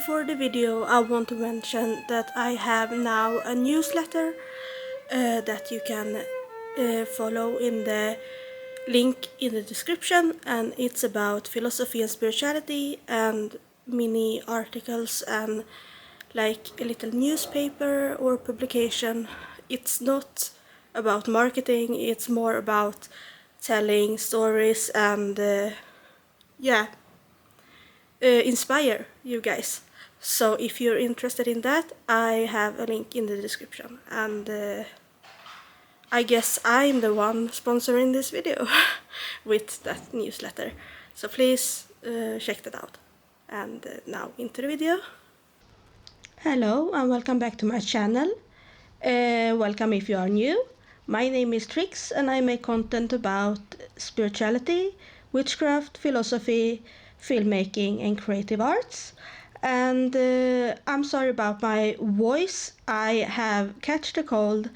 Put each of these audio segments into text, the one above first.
before the video, I want to mention that I have now a newsletter that you can follow in the link in the description, and it's about philosophy and spirituality and mini articles and like a little newspaper or publication. It's not about marketing, it's more about telling stories and inspire you guys. So if you're interested in that, I have a link in the description, and I guess I'm the one sponsoring this video with that newsletter. So please check that out. And now into the video. Hello and welcome back to my channel. Welcome if you are new. My name is Trix and I make content about spirituality, witchcraft, philosophy, filmmaking and creative arts. And I'm sorry about my voice. I have catched a cold,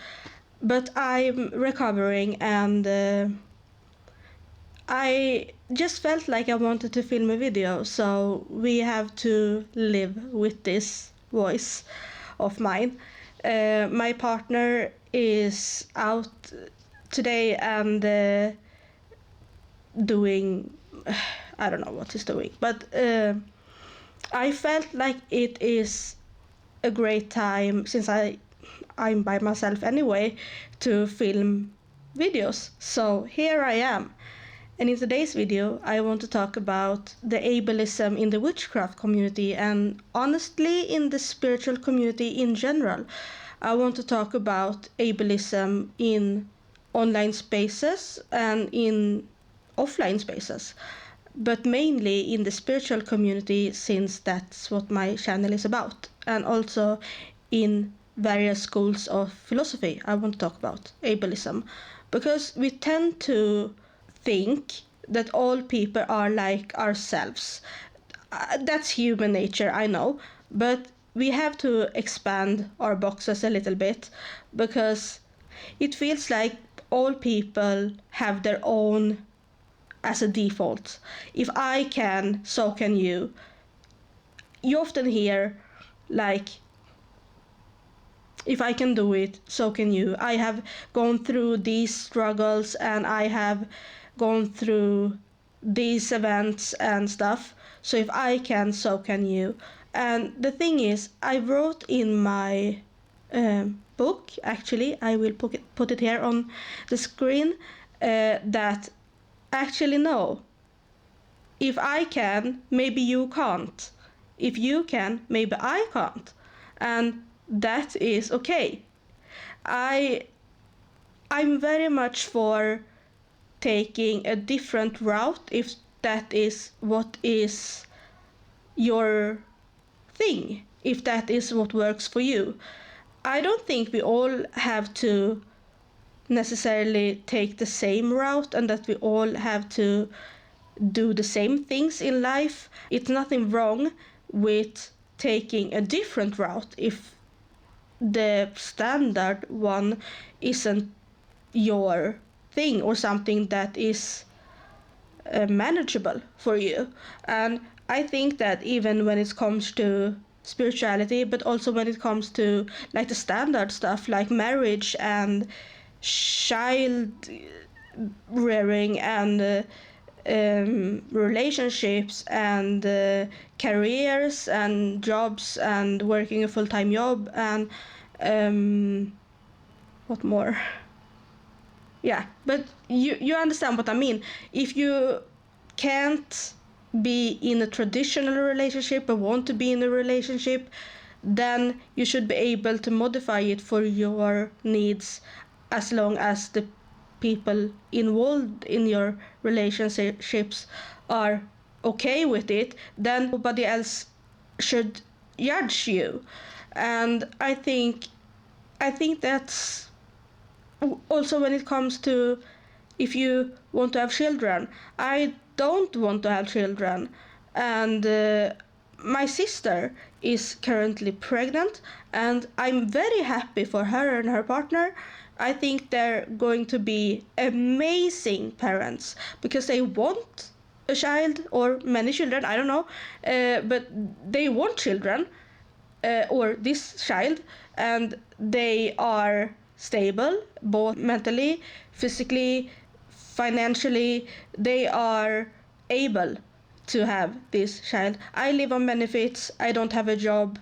but I'm recovering, and I just felt like I wanted to film a video, so we have to live with this voice of mine. My partner is out today and doing, I don't know what he's doing, but I felt like it is a great time, since I'm by myself anyway, to film videos. So here I am. And in today's video, I want to talk about the ableism in the witchcraft community and honestly in the spiritual community in general. I want to talk about ableism in online spaces and in offline spaces, but mainly in the spiritual community, since that's what my channel is about, and also in various schools of philosophy. I want to talk about ableism because we tend to think that all people are like ourselves. That's human nature, I know, but we have to expand our boxes a little bit, because it feels like all people have their own as a default. If I can, so can you. You often hear, like, if I can do it, so can you. I have gone through these struggles and I have gone through these events and stuff. So if I can, so can you. And the thing is, I wrote in my book, actually, I will put it here on the screen, that actually no. If I can, maybe you can't. If you can, maybe I can't. And that is okay. I'm very much for taking a different route if that is what is your thing, if that is what works for you. I don't think we all have to necessarily take the same route and that we all have to do the same things in life. It's nothing wrong with taking a different route if the standard one isn't your thing or something that is manageable for you. And I think that even when it comes to spirituality, but also when it comes to like the standard stuff like marriage and child rearing and relationships and careers and jobs and working a full-time job and what more? Yeah, but you understand what I mean. If you can't be in a traditional relationship or want to be in a relationship, then you should be able to modify it for your needs, as long as the people involved in your relationships are okay with it. Then nobody else should judge you. And I think that's also when it comes to if you want to have children. I don't want to have children, and my sister is currently pregnant, and I'm very happy for her and her partner. I think they're going to be amazing parents because they want a child or many children, I don't know, but they want children, or this child, and they are stable both mentally, physically, financially. They are able to have this child. I live on benefits, I don't have a job.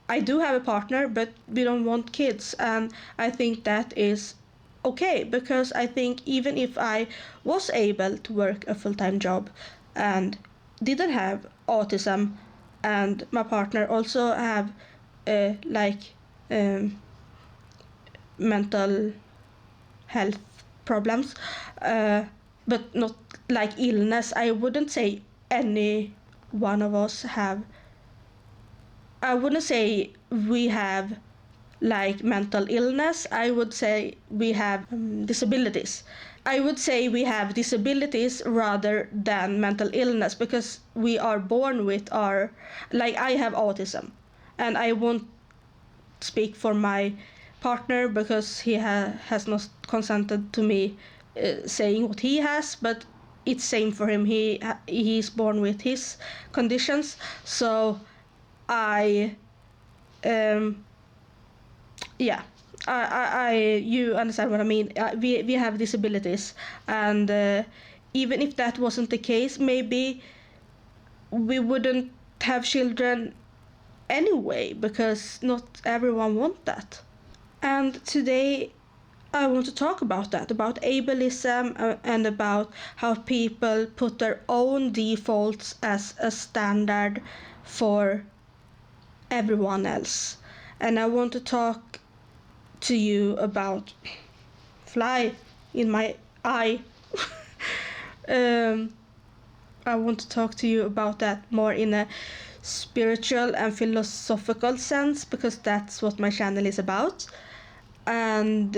I do have a partner, but we don't want kids, and I think that is okay, because I think even if I was able to work a full-time job and didn't have autism, and my partner also have like mental health problems, but not like illness, I wouldn't say any one of us have. I wouldn't say we have like mental illness. I would say we have disabilities. I would say we have disabilities rather than mental illness, because we are born with our, like, I have autism, and I won't speak for my partner because he has not consented to me saying what he has, but it's same for him. He's born with his conditions, so I yeah, you understand what I mean. We have disabilities, and even if that wasn't the case, maybe we wouldn't have children anyway, because not everyone wants that. And today I want to talk about that, about ableism, and about how people put their own defaults as a standard for everyone else. And I want to talk to you about fly in my eye. I want to talk to you about that more in a spiritual and philosophical sense, because that's what my channel is about. And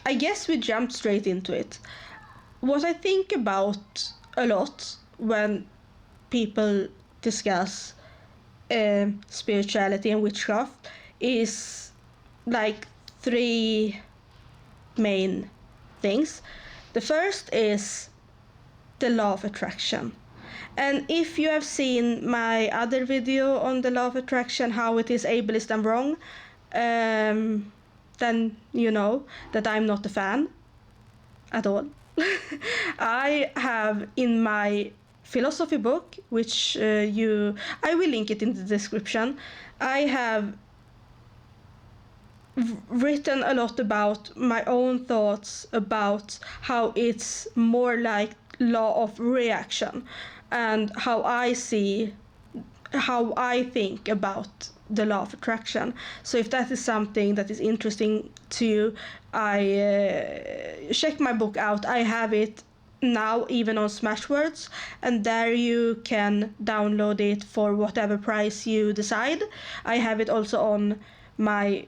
I guess we jumped straight into it. What I think about a lot when people discuss spirituality and witchcraft is like three main things. The first is the law of attraction. And if you have seen my other video on the law of attraction, how it is ableist and wrong, then you know that I'm not a fan at all. I have in my philosophy book, which I will link it in the description, I have written a lot about my own thoughts about how it's more like law of reaction, and how I think about the law of attraction. So if that is something that is interesting to you, I check my book out. I have it now even on Smashwords, and there you can download it for whatever price you decide. I have it also on my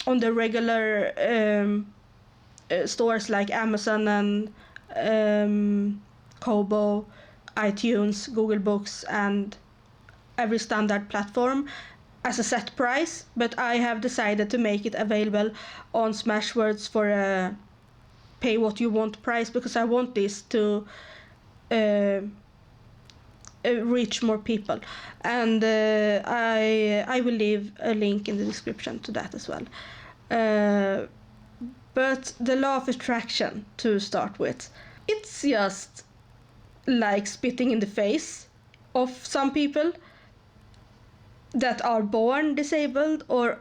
on the regular stores like Amazon and Kobo, iTunes, Google Books, and every standard platform as a set price, but I have decided to make it available on Smashwords for a pay what you want price, because I want this to reach more people, and I will leave a link in the description to that as well. But the law of attraction, to start with, it's just like spitting in the face of some people that are born disabled or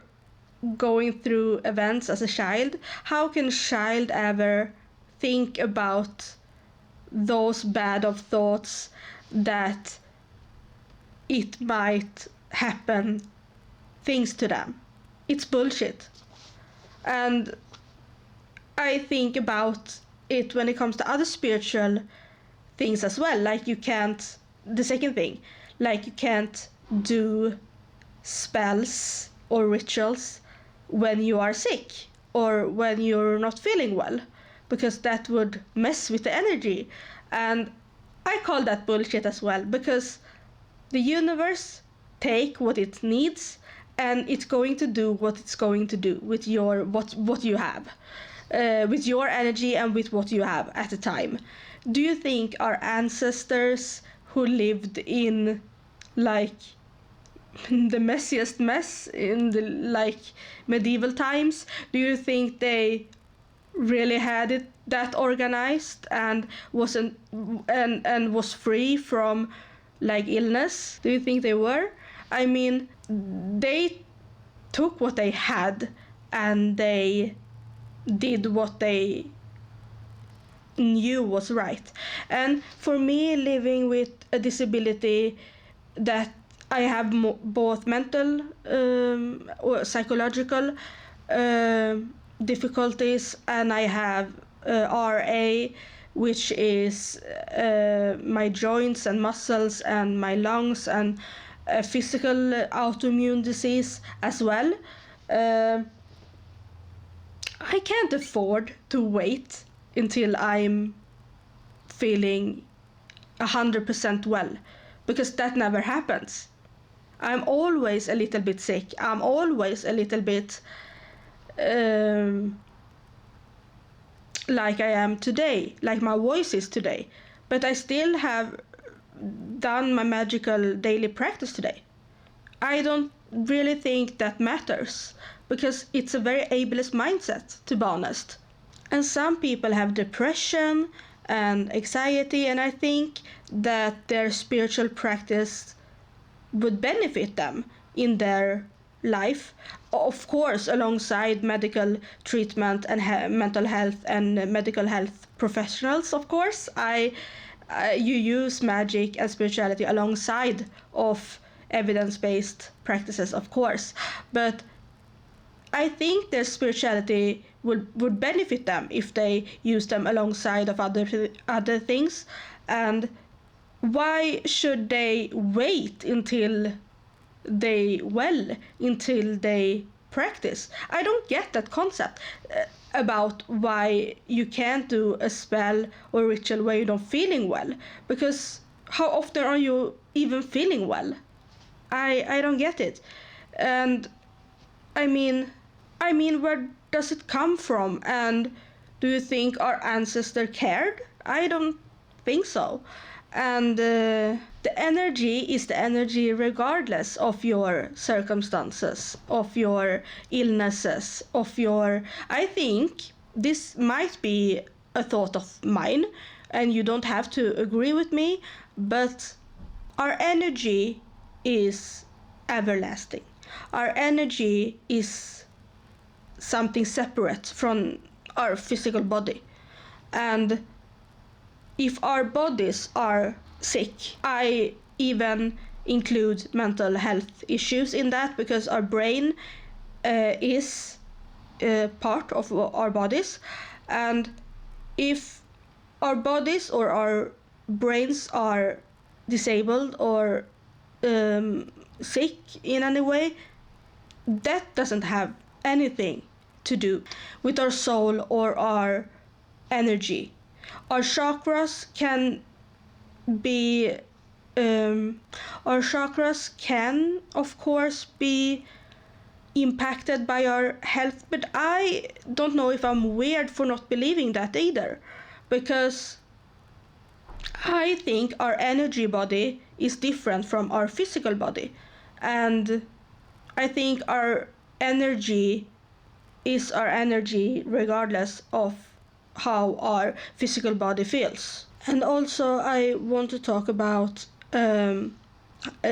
going through events as a child. How can a child ever think about those bad of thoughts that it might happen things to them? It's bullshit. And I think about it when it comes to other spiritual things as well. Like the second thing, like you can't do spells or rituals when you are sick or when you're not feeling well, because that would mess with the energy. And I call that bullshit as well, because the universe take what it needs, and it's going to do what it's going to do with what you have. with your energy and with what you have at the time. Do you think our ancestors who lived in like the messiest mess in the like medieval times, do you think they really had it that organized and wasn't and was free from like illness? Do you think they were? I mean, they took what they had and they did what they knew was right. And for me, living with a disability that I have both mental or psychological difficulties, and I have RA, which is my joints and muscles and my lungs, and a physical autoimmune disease as well. I can't afford to wait until I'm feeling 100% well, because that never happens. I'm always a little bit sick. I'm always a little bit like I am today, like my voice is today. But I still have done my magical daily practice today. I don't really think that matters, because it's a very ableist mindset, to be honest. And some people have depression and anxiety, and I think that their spiritual practice would benefit them in their life, of course, alongside medical treatment and mental health and medical health professionals. Of course, you use magic and spirituality alongside of evidence-based practices, of course, but I think their spirituality would benefit them if they use them alongside of other things. And why should they wait until they practice? I don't get that concept about why you can't do a spell or ritual where you're not feeling well, because how often are you even feeling well? I don't get it. And I mean, where does it come from? And do you think our ancestors cared? I don't think so. And the energy is the energy regardless of your circumstances, of your illnesses, of your... I think this might be a thought of mine, and you don't have to agree with me, but our energy is everlasting. Our energy is something separate from our physical body. And if our bodies are sick, I even include mental health issues in that, because our brain is part of our bodies. And if our bodies or our brains are disabled or sick in any way, that doesn't have anything to do with our soul or our energy. Our chakras can be of course be impacted by our health, but I don't know if I'm weird for not believing that either, because I think our energy body is different from our physical body, and I think our energy is our energy regardless of how our physical body feels. And also I want to talk about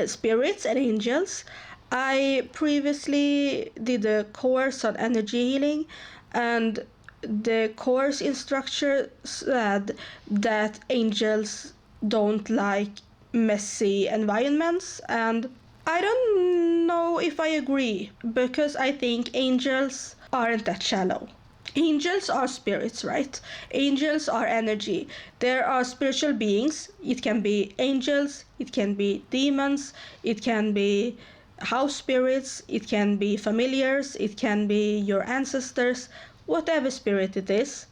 spirits and angels. I previously did a course on energy healing, and the course instructor said that angels don't like messy environments, and I don't know if I agree, because I think angels aren't that shallow. Angels are spirits, right? Angels are energy. There are spiritual beings. It can be angels, it can be demons, it can be house spirits, it can be familiars, it can be your ancestors, whatever spirit it is.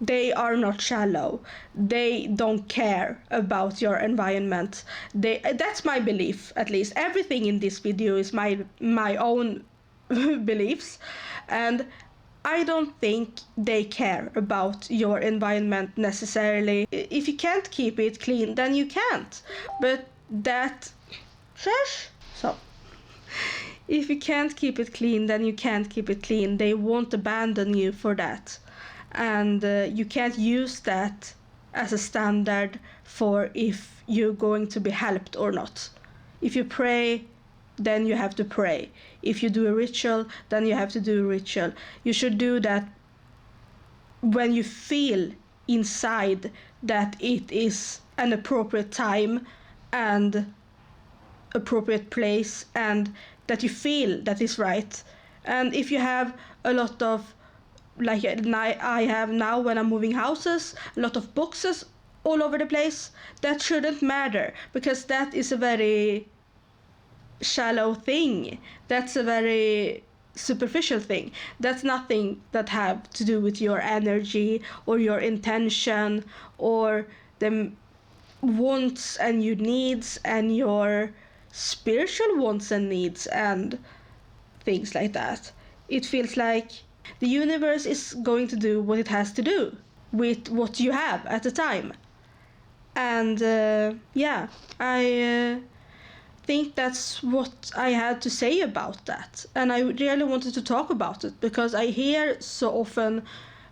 They are not shallow. They don't care about your environment. That's my belief, at least. Everything in this video is my own beliefs. And I don't think they care about your environment necessarily. If you can't keep it clean, then you can't. But that... Shush! So, if you can't keep it clean, then you can't keep it clean. They won't abandon you for that. And you can't use that as a standard for if you're going to be helped or not. If you pray, then you have to pray. If you do a ritual, then you have to do a ritual. You should do that when you feel inside that it is an appropriate time and appropriate place, and that you feel that is right. And if you have a lot of, like I have now when I'm moving houses, a lot of boxes all over the place, that shouldn't matter, because that is a very shallow thing. That's a very superficial thing. That's nothing that have to do with your energy or your intention or the wants and your needs and your spiritual wants and needs and things like that. It feels like the universe is going to do what it has to do with what you have at the time. And yeah, I think that's what I had to say about that. And I really wanted to talk about it because I hear so often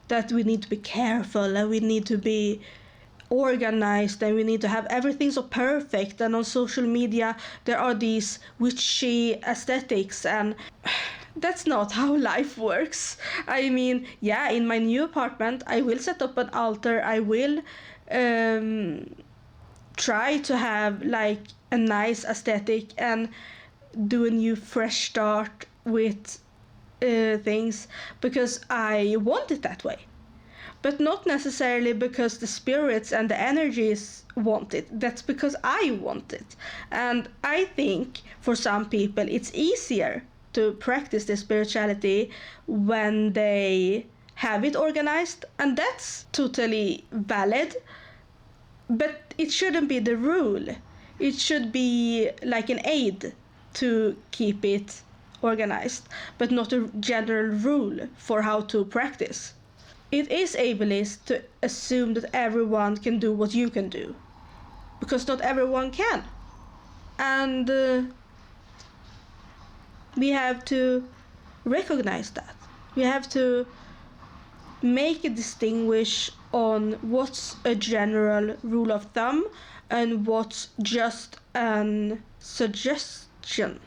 that we need to be careful and we need to be organized and we need to have everything so perfect, and on social media there are these witchy aesthetics, and that's not how life works. I mean, yeah, in my new apartment I will set up an altar, I will try to have like a nice aesthetic and do a new fresh start with things because I want it that way, but not necessarily because the spirits and the energies want it. That's because I want it. And I think for some people it's easier to practice the spirituality when they have it organized, and that's totally valid. But it shouldn't be the rule. It should be like an aid to keep it organized, but not a general rule for how to practice. It is ableist to assume that everyone can do what you can do, because not everyone can. And we have to recognize that. We have to make a distinguish on what's a general rule of thumb and what's just a suggestion,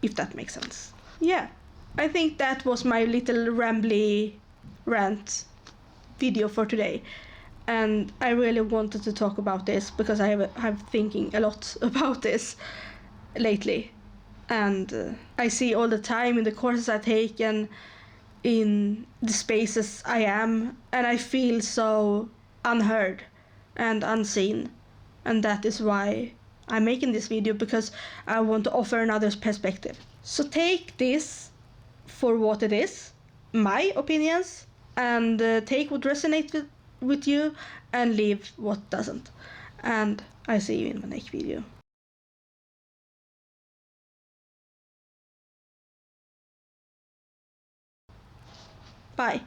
if that makes sense. Yeah, I think that was my little rambly rant video for today, and I really wanted to talk about this because I have thinking a lot about this lately, and I see all the time in the courses I take and in the spaces I am, and I feel so unheard and unseen, and that is why I'm making this video, because I want to offer another perspective. So take this for what it is, my opinions, and take what resonates with you and leave what doesn't. And I see you in my next video. Bye.